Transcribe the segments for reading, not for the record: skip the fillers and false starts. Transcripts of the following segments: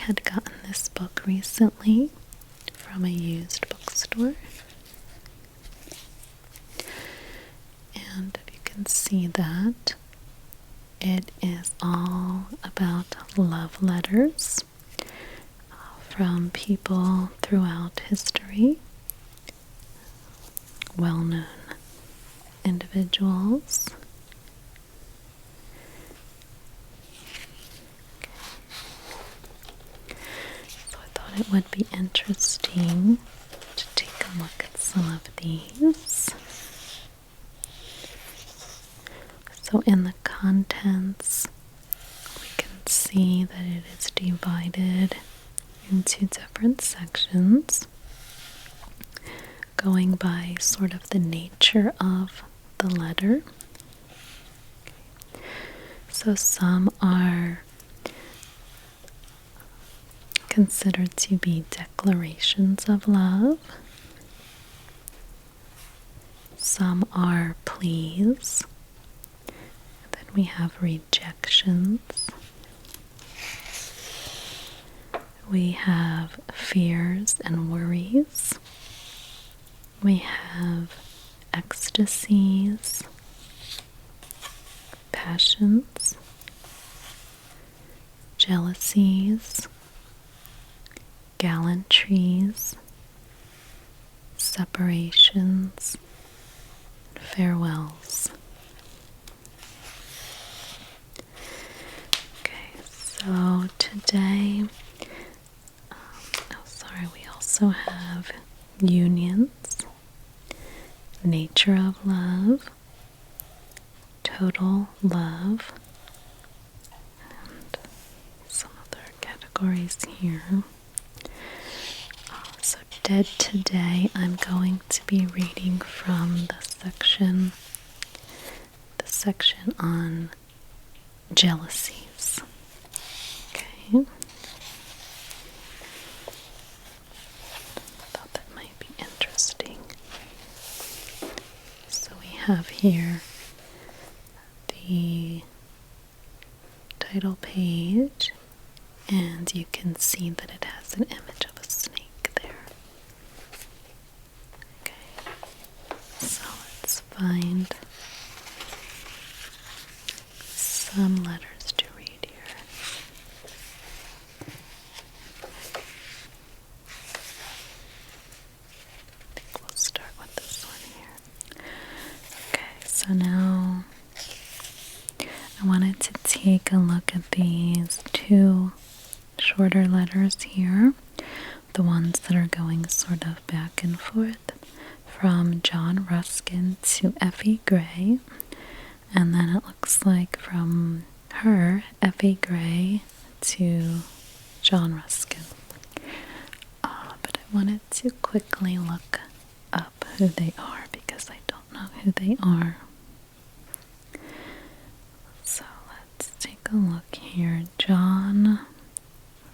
had gotten this book recently from a used bookstore. And you can see that it is all about love letters from people throughout history, well-known individuals. So I thought it would be interesting to take a look at some of these. So in the contents, we can see that it is divided into different sections, going by sort of the nature of the letter. So some are considered to be declarations of love. Some are pleas. Then we have rejections. We have fears and worries. We have ecstasies, passions, jealousies, gallantries, separations, farewells. Okay, so today, we also have unions, nature of love, total love, and some other categories here. So Dead Today, I'm going to be reading from the section on jealousies. Okay. Thought that might be interesting. So we have here the title page, and you can see that it has an image of a snake there. Okay, so let's find some letters to read here. I think we'll start with this one here. Okay, so now I wanted to take a look at these two shorter letters here, the ones that are going sort of back and forth, from John Ruskin to Effie Gray, and then it looks like from her, Effie Gray, to John Ruskin. But I wanted to quickly look up who they are because I don't know who they are. So let's take a look here. John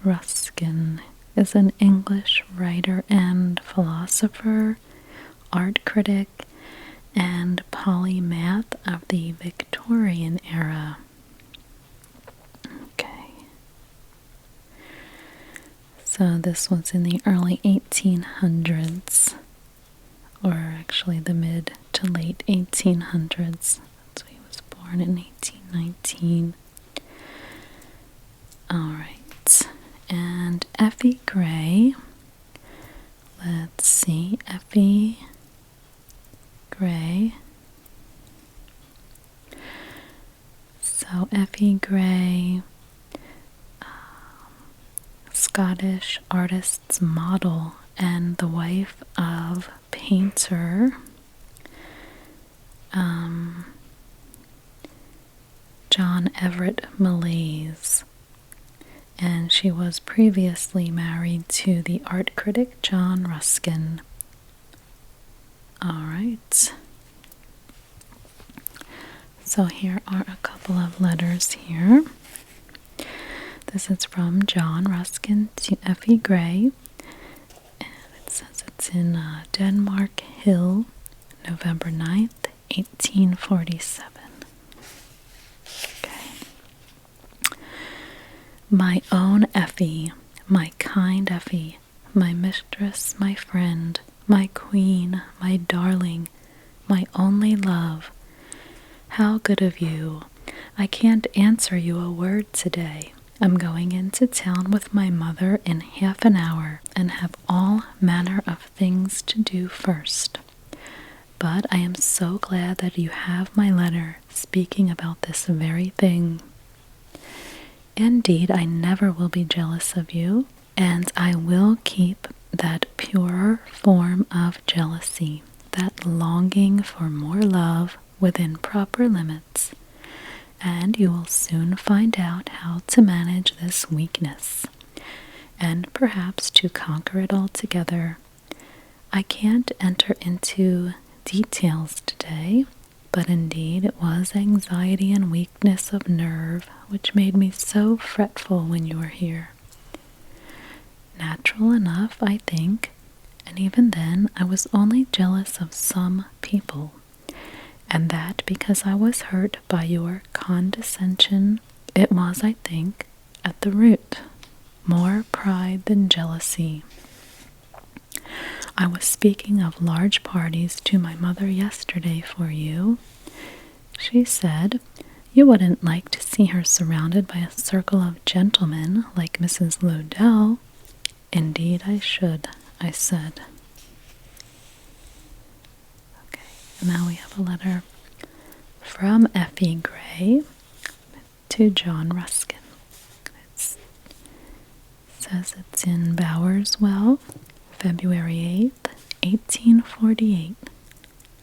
Ruskin is an English writer and philosopher, art critic, and polymath of the Victorian era. Okay. So this was in the early 1800s, or actually the mid to late 1800s. So he was born in 1819. Alright. And Effie Gray. Let's see. Effie Gray. So Effie Gray, Scottish artist's model and the wife of painter John Everett Millais. And she was previously married to the art critic John Ruskin. Alright. So here are a couple of letters here. This is from John Ruskin to Effie Gray. And it says it's in Denmark Hill, November 9th, 1847. Okay. My own Effie, My kind Effie, my mistress, my friend, my queen, my darling, my only love. How good of you. I can't answer you a word today. I'm going into town with my mother in half an hour and have all manner of things to do first. But I am so glad that you have my letter speaking about this very thing. Indeed, I never will be jealous of you, and I will keep that purer form of jealousy, that longing for more love within proper limits, and you will soon find out how to manage this weakness, and perhaps to conquer it altogether. I can't enter into details today, but indeed it was anxiety and weakness of nerve which made me so fretful when you were here. Natural enough, I think, and even then I was only jealous of some people, and that because I was hurt by your condescension. It was, I think, at the root, more pride than jealousy. I was speaking of large parties to my mother yesterday for you. She said you wouldn't like to see her surrounded by a circle of gentlemen like Mrs. Lodell. Indeed I should, I said. Okay, now we have a letter from Effie Gray to John Ruskin. It says it's in Bowerswell, February 8th, 1848.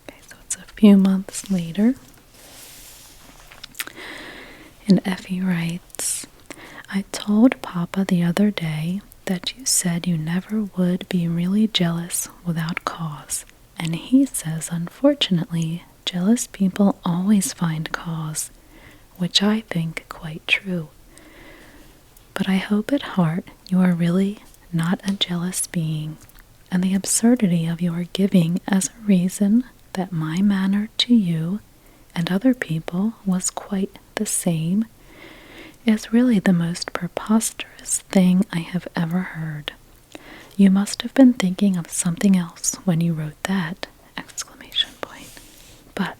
Okay, so it's a few months later. And Effie writes, I told Papa the other day that you said you never would be really jealous without cause, and he says, unfortunately, jealous people always find cause, which I think quite true. But I hope at heart you are really not a jealous being, and the absurdity of your giving as a reason that my manner to you and other people was quite the same is really the most preposterous thing I have ever heard. You must have been thinking of something else when you wrote that! But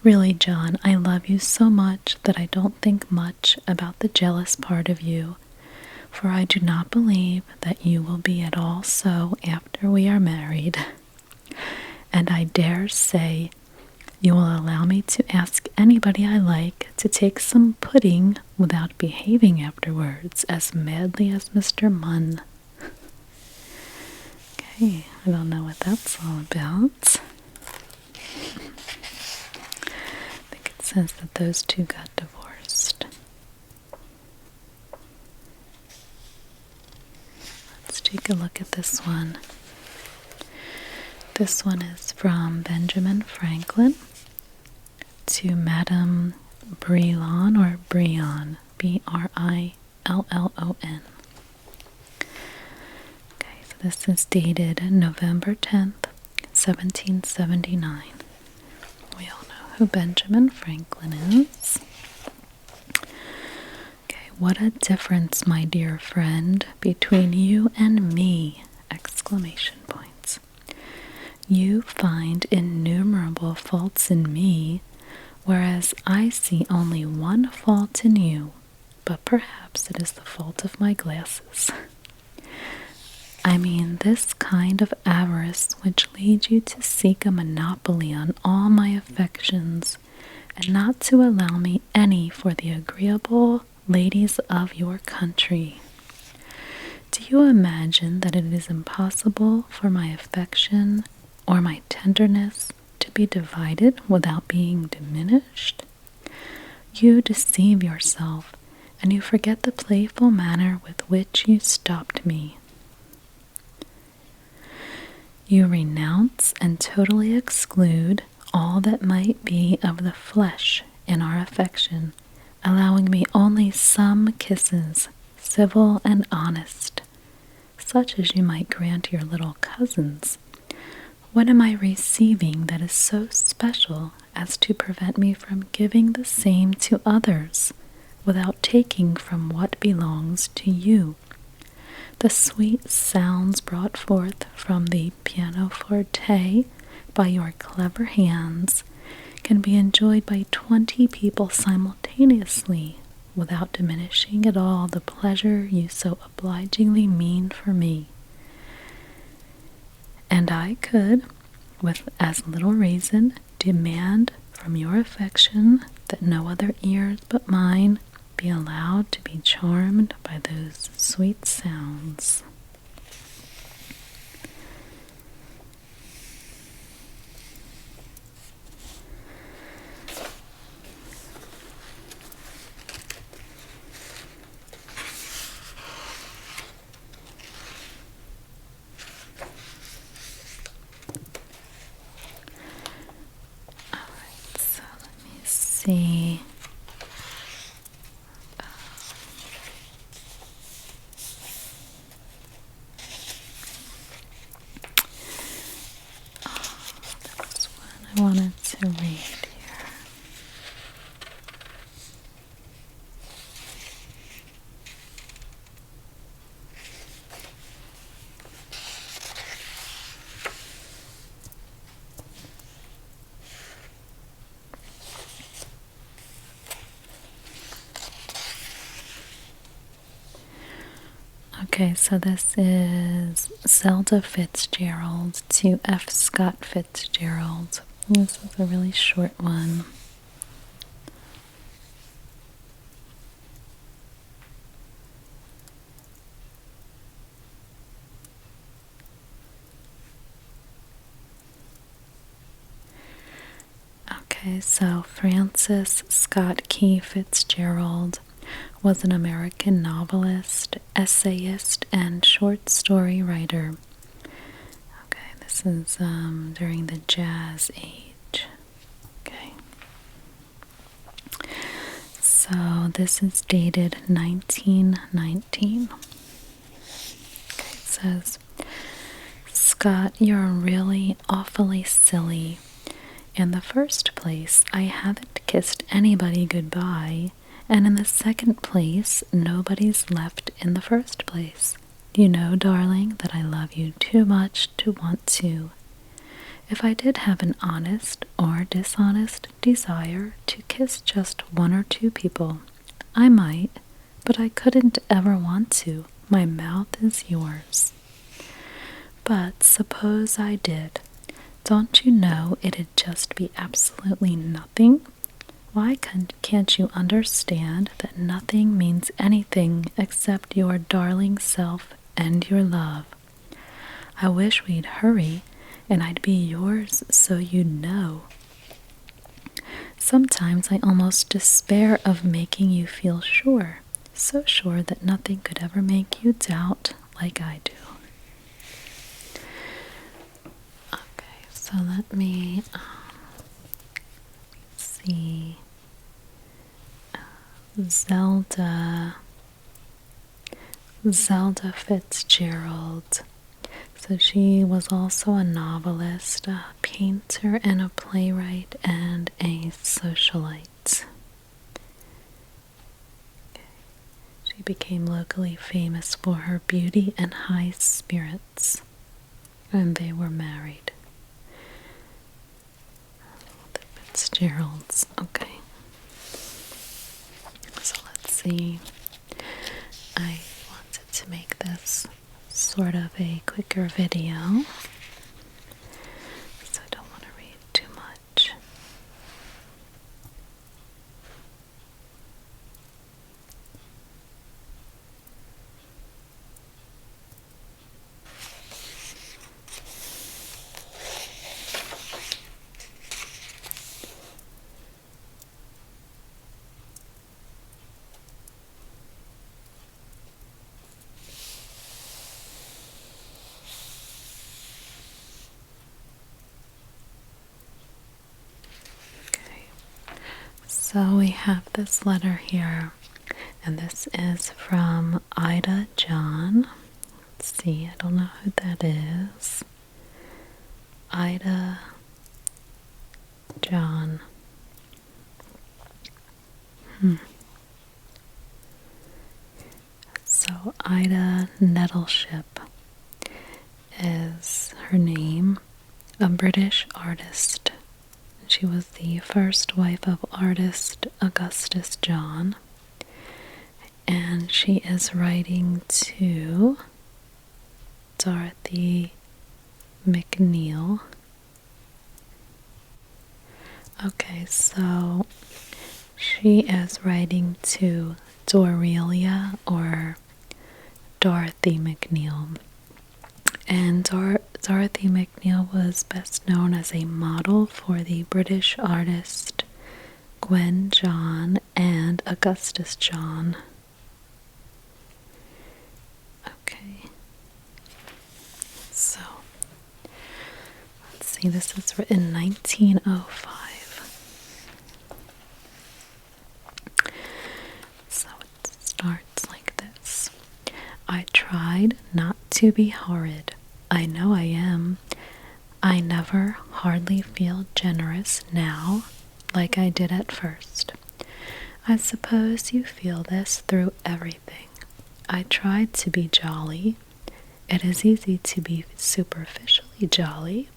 really, John, I love you so much that I don't think much about the jealous part of you, for I do not believe that you will be at all so after we are married. And I dare say you will allow me to ask anybody I like to take some pudding without behaving afterwards as madly as Mr. Munn. Okay, I don't know what that's all about. I think it says that those two got divorced. Let's take a look at this one. This one is from Benjamin Franklin to Madame Breon or Breon, Brillon. Okay, so this is dated November 10th, 1779. We all know who Benjamin Franklin is. Okay, what a difference, my dear friend, between you and me! Exclamation points. You find innumerable faults in me, whereas I see only one fault in you, but perhaps it is the fault of my glasses. I mean this kind of avarice which leads you to seek a monopoly on all my affections, and not to allow me any for the agreeable ladies of your country. Do you imagine that it is impossible for my affection or my tenderness to be divided without being diminished? You deceive yourself, and you forget the playful manner with which you stopped me. You renounce and totally exclude all that might be of the flesh in our affection, allowing me only some kisses, civil and honest, such as you might grant your little cousins. What am I receiving that is so special as to prevent me from giving the same to others, without taking from what belongs to you? The sweet sounds brought forth from the pianoforte by your clever hands can be enjoyed by 20 people simultaneously without diminishing at all the pleasure you so obligingly mean for me. And I could, with as little reason, demand from your affection that no other ears but mine be allowed to be charmed by those sweet sounds. Alright, so let me see. I wanted to read here. Okay, so this is Zelda Fitzgerald to F. Scott Fitzgerald. This is a really short one. Okay, so Francis Scott Key Fitzgerald was an American novelist, essayist, and short story writer. Okay, this is during the Jazz Age. Okay. So this is dated 1919. Okay, it says, Scott, you're really awfully silly. In the first place, I haven't kissed anybody goodbye. And in the second place, nobody's left in the first place. You know, darling, that I love you too much to want to. If I did have an honest or dishonest desire to kiss just one or two people, I might, but I couldn't ever want to. My mouth is yours. But suppose I did. Don't you know it'd just be absolutely nothing? Why can't you understand that nothing means anything except your darling self and your love? I wish we'd hurry, and I'd be yours so you'd know. Sometimes I almost despair of making you feel sure, so sure that nothing could ever make you doubt like I do. Okay, so let me see. Zelda Fitzgerald. So she was also a novelist, a painter, and a playwright, and a socialite. Okay. She became locally famous for her beauty and high spirits, and they were married. The Fitzgeralds. Okay. So let's see. I wanted to make this sort of a quicker video, so I don't want to read too much. So we have this letter here, and this is from Ida John. Let's see, I don't know who that is. Ida John. So Ida Nettleship is her name, a British artist. She was the first wife of artist Augustus John, and she is writing to Dorothy McNeil. Okay, so she is writing to Dorelia or Dorothy McNeil. And Dorothy McNeil was best known as a model for the British artist Gwen John and Augustus John. Okay. So, let's see, this was written in 1905. So it starts like this. I tried not to be horrid. I know I am. I never hardly feel generous now like I did at first. I suppose you feel this through everything. I tried to be jolly. It is easy to be superficially jolly.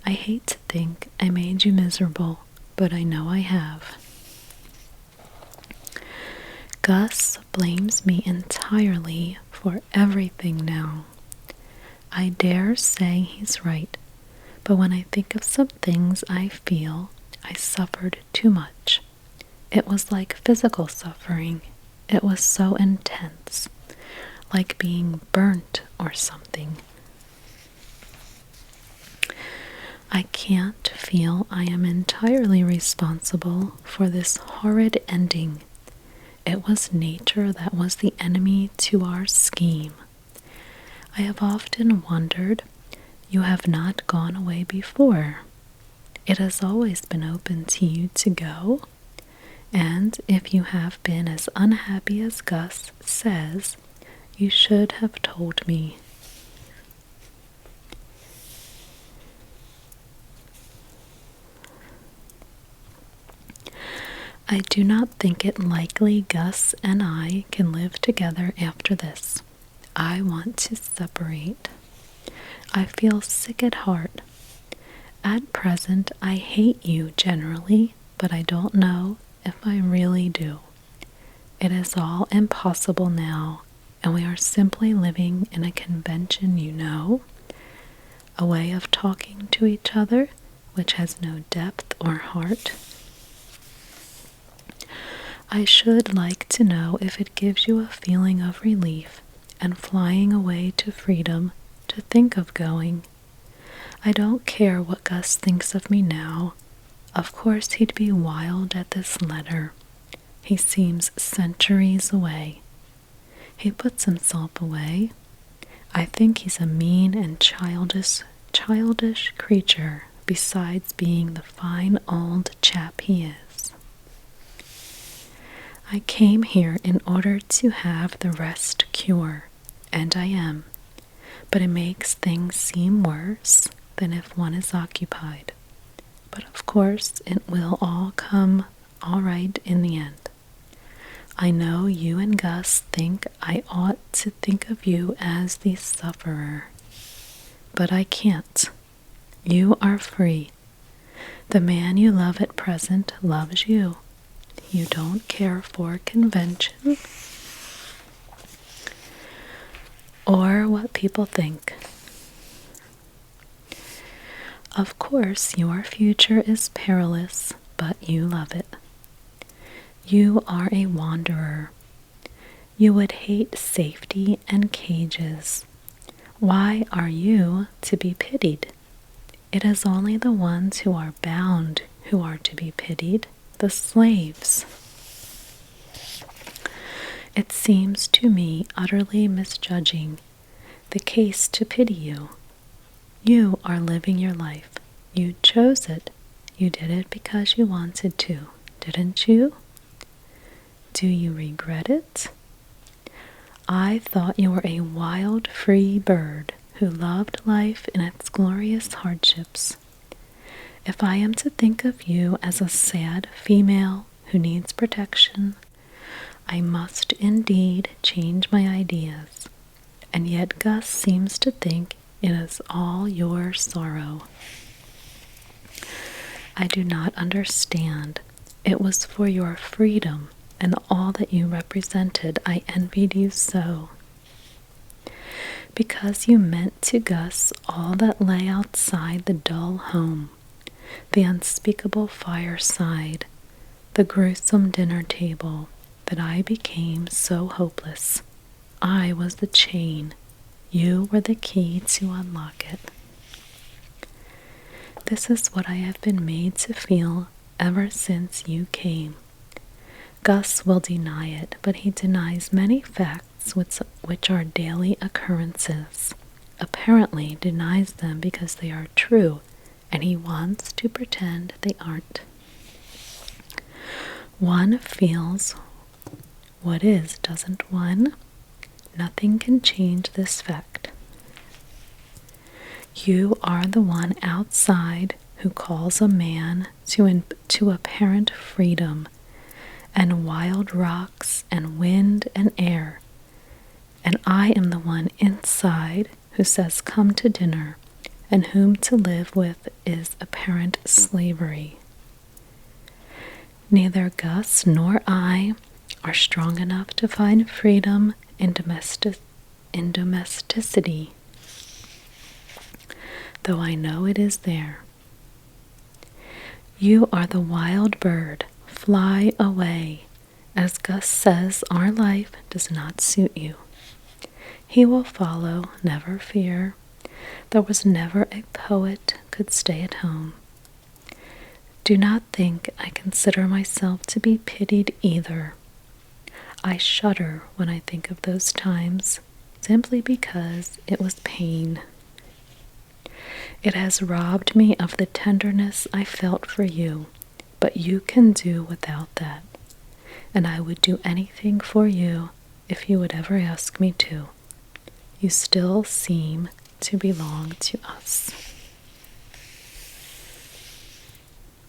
I hate to think I made you miserable, but I know I have. Gus blames me entirely for everything now. I dare say he's right, but when I think of some things I feel I suffered too much. It was like physical suffering. It was so intense, like being burnt or something. I can't feel I am entirely responsible for this horrid ending. It was nature that was the enemy to our scheme. I have often wondered, you have not gone away before. It has always been open to you to go, and if you have been as unhappy as Gus says, you should have told me. I do not think it likely Gus and I can live together after this. I want to separate. I feel sick at heart. At present, I hate you generally, but I don't know if I really do. It is all impossible now, and we are simply living in a convention, you know, a way of talking to each other which has no depth or heart. I should like to know if it gives you a feeling of relief and flying away to freedom to think of going. I don't care what Gus thinks of me now. Of course he'd be wild at this letter. He seems centuries away. He puts himself away. I think he's a mean and childish creature, besides being the fine old chap he is. I came here in order to have the rest cure, and I am, but it makes things seem worse than if one is occupied. But of course it will all come all right in the end. I know you and Gus think I ought to think of you as the sufferer, but I can't. You are free. The man you love at present loves you. You don't care for convention or what people think. Of course, your future is perilous, but you love it. You are a wanderer. You would hate safety and cages. Why are you to be pitied? It is only the ones who are bound who are to be pitied, the slaves. It seems to me utterly misjudging the case to pity you. You are living your life. You chose it. You did it because you wanted to, didn't you? Do you regret it? I thought you were a wild, free bird who loved life in its glorious hardships. If I am to think of you as a sad female who needs protection, I must indeed change my ideas. and yet Gus seems to think it is all your sorrow. I do not understand. It was for your freedom and all that you represented I envied you so. Because you meant to Gus all that lay outside the dull home, the unspeakable fireside, the gruesome dinner table, that I became so hopeless. I was the chain. You were the key to unlock it. This is what I have been made to feel ever since you came. Gus will deny it, but he denies many facts which are daily occurrences, apparently denies them because they are true, and he wants to pretend they aren't. One feels what is, doesn't one? Nothing can change this fact. You are the one outside who calls a man to apparent freedom, and wild rocks and wind and air, and I am the one inside who says come to dinner, and whom to live with is apparent slavery. Neither Gus nor I are strong enough to find freedom in domesticity, though I know it is there. You are the wild bird. Fly away. As Gus says, our life does not suit you. He will follow, never fear. There was never a poet could stay at home. Do not think I consider myself to be pitied either. I shudder when I think of those times, simply because it was pain. It has robbed me of the tenderness I felt for you, but you can do without that, and I would do anything for you if you would ever ask me to. You still seem to belong to us.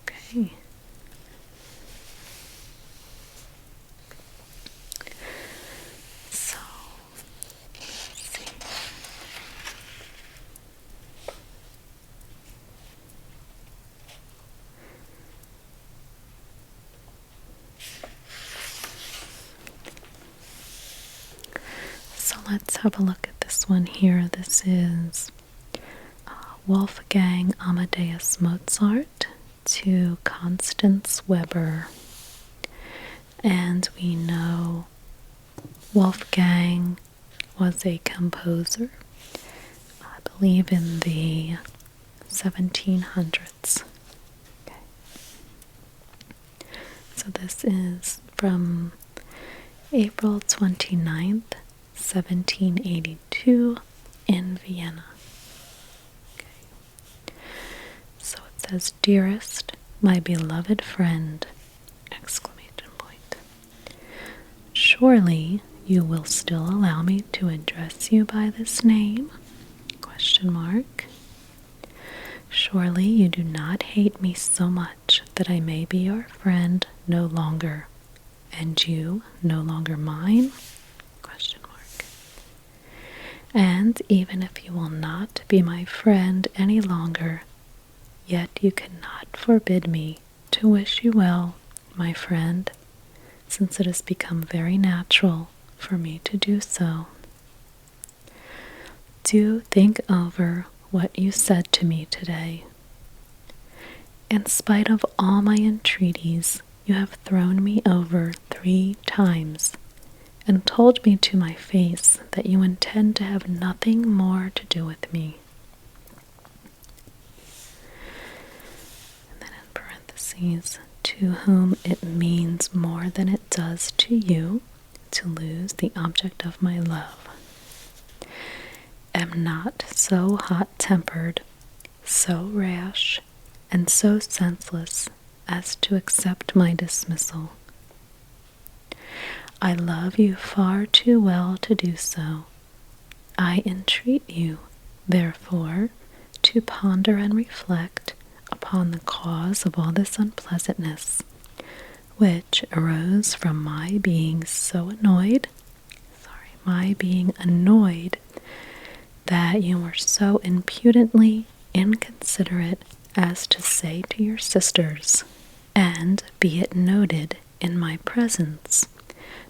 Okay. So, let's see. So let's have a look at this one here. This is Wolfgang Amadeus Mozart to Constance Weber. And we know Wolfgang was a composer, I believe in the 1700s. Okay. So this is from April 29th, 1782 in Vienna. Okay. So it says, "Dearest, my beloved friend, exclamation point. Surely you will still allow me to address you by this name? Question mark. Surely you do not hate me so much that I may be your friend no longer, and you no longer mine? Question mark. And even if you will not be my friend any longer, yet you cannot forbid me to wish you well, my friend, since it has become very natural for me to do so. Do think over what you said to me today. In spite of all my entreaties, you have thrown me over 3 times and told me to my face that you intend to have nothing more to do with me." And then in parentheses, "to whom it means more than it does to you to lose the object of my love. Am not so hot-tempered, so rash, and so senseless as to accept my dismissal. I love you far too well to do so. I entreat you, therefore, to ponder and reflect upon the cause of all this unpleasantness, which arose from my being annoyed that you were so impudently inconsiderate as to say to your sisters, and be it noted in my presence,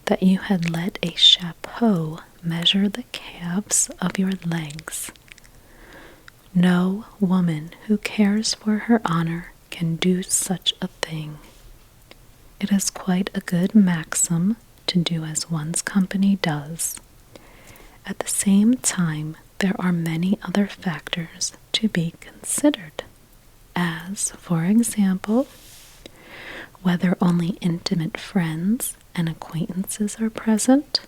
that you had let a chapeau measure the calves of your legs. No woman who cares for her honor can do such a thing. It is quite a good maxim to do as one's company does. At the same time, there are many other factors to be considered, as, for example, whether only intimate friends and acquaintances are present,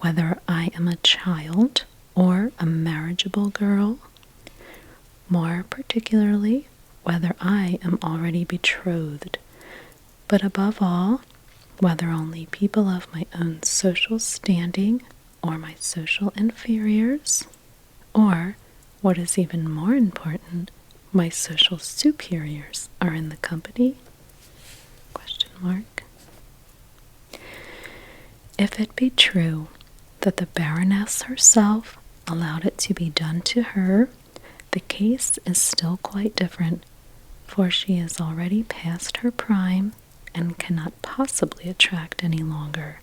whether I am a child or a marriageable girl, more particularly, whether I am already betrothed, but above all, whether only people of my own social standing or my social inferiors, or, what is even more important, my social superiors are in the company? Question mark. If it be true that the Baroness herself allowed it to be done to her, the case is still quite different, for she is already past her prime and cannot possibly attract any longer.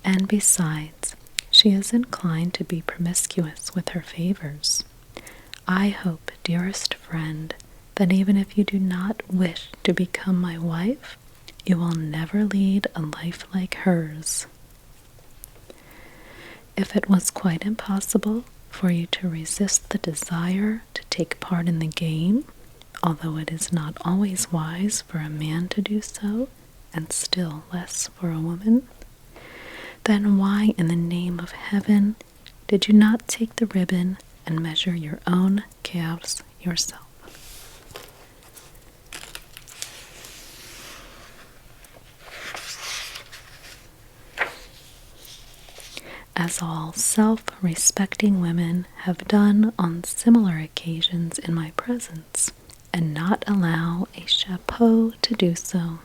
And besides, she is inclined to be promiscuous with her favors. I hope, dearest friend, that even if you do not wish to become my wife, you will never lead a life like hers. If it was quite impossible for you to resist the desire to take part in the game, although it is not always wise for a man to do so, and still less for a woman, then why in the name of heaven did you not take the ribbon and measure your own calves yourself? As all self-respecting women have done on similar occasions in my presence, and not allow a chapeau to do so.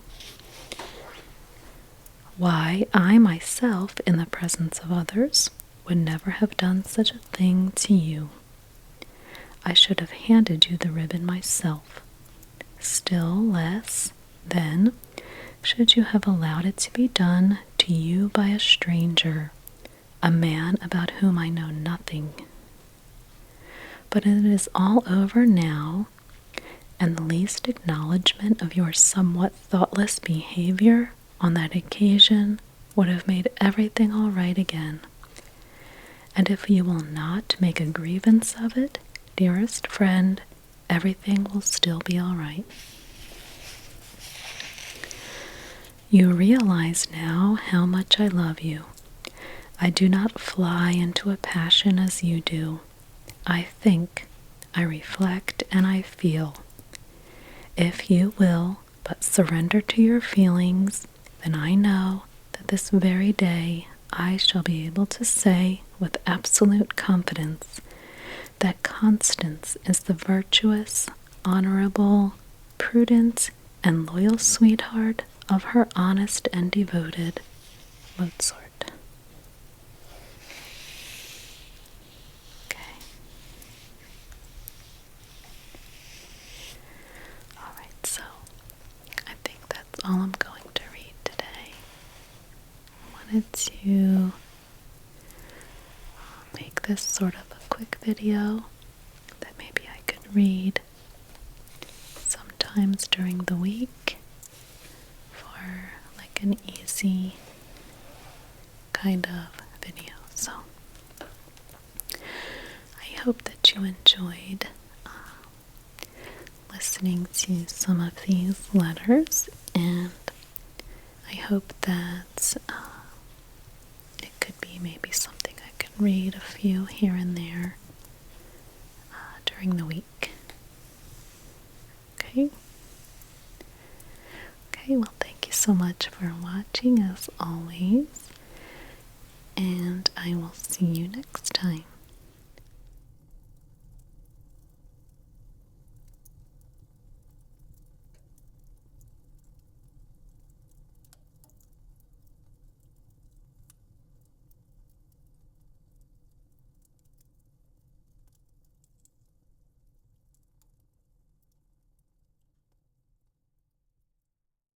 Why, I myself, in the presence of others, would never have done such a thing to you. I should have handed you the ribbon myself. Still less, then, should you have allowed it to be done to you by a stranger, a man about whom I know nothing. But it is all over now, and the least acknowledgment of your somewhat thoughtless behavior on that occasion would have made everything all right again. And if you will not make a grievance of it, dearest friend, everything will still be all right. You realize now how much I love you. I do not fly into a passion as you do. I think, I reflect, and I feel. If you will but surrender to your feelings, then I know that this very day I shall be able to say with absolute confidence that Constance is the virtuous, honorable, prudent, and loyal sweetheart of her honest and devoted Mozart. All I'm going to read today. I wanted to make this sort of a quick video that maybe I could read sometimes during the week for like an easy kind of video. So I hope that you enjoyed listening to some of these letters, and I hope that it could be maybe something I can read a few here and there during the week. Okay? Okay, well, thank you so much for watching as always, and I will see you next time.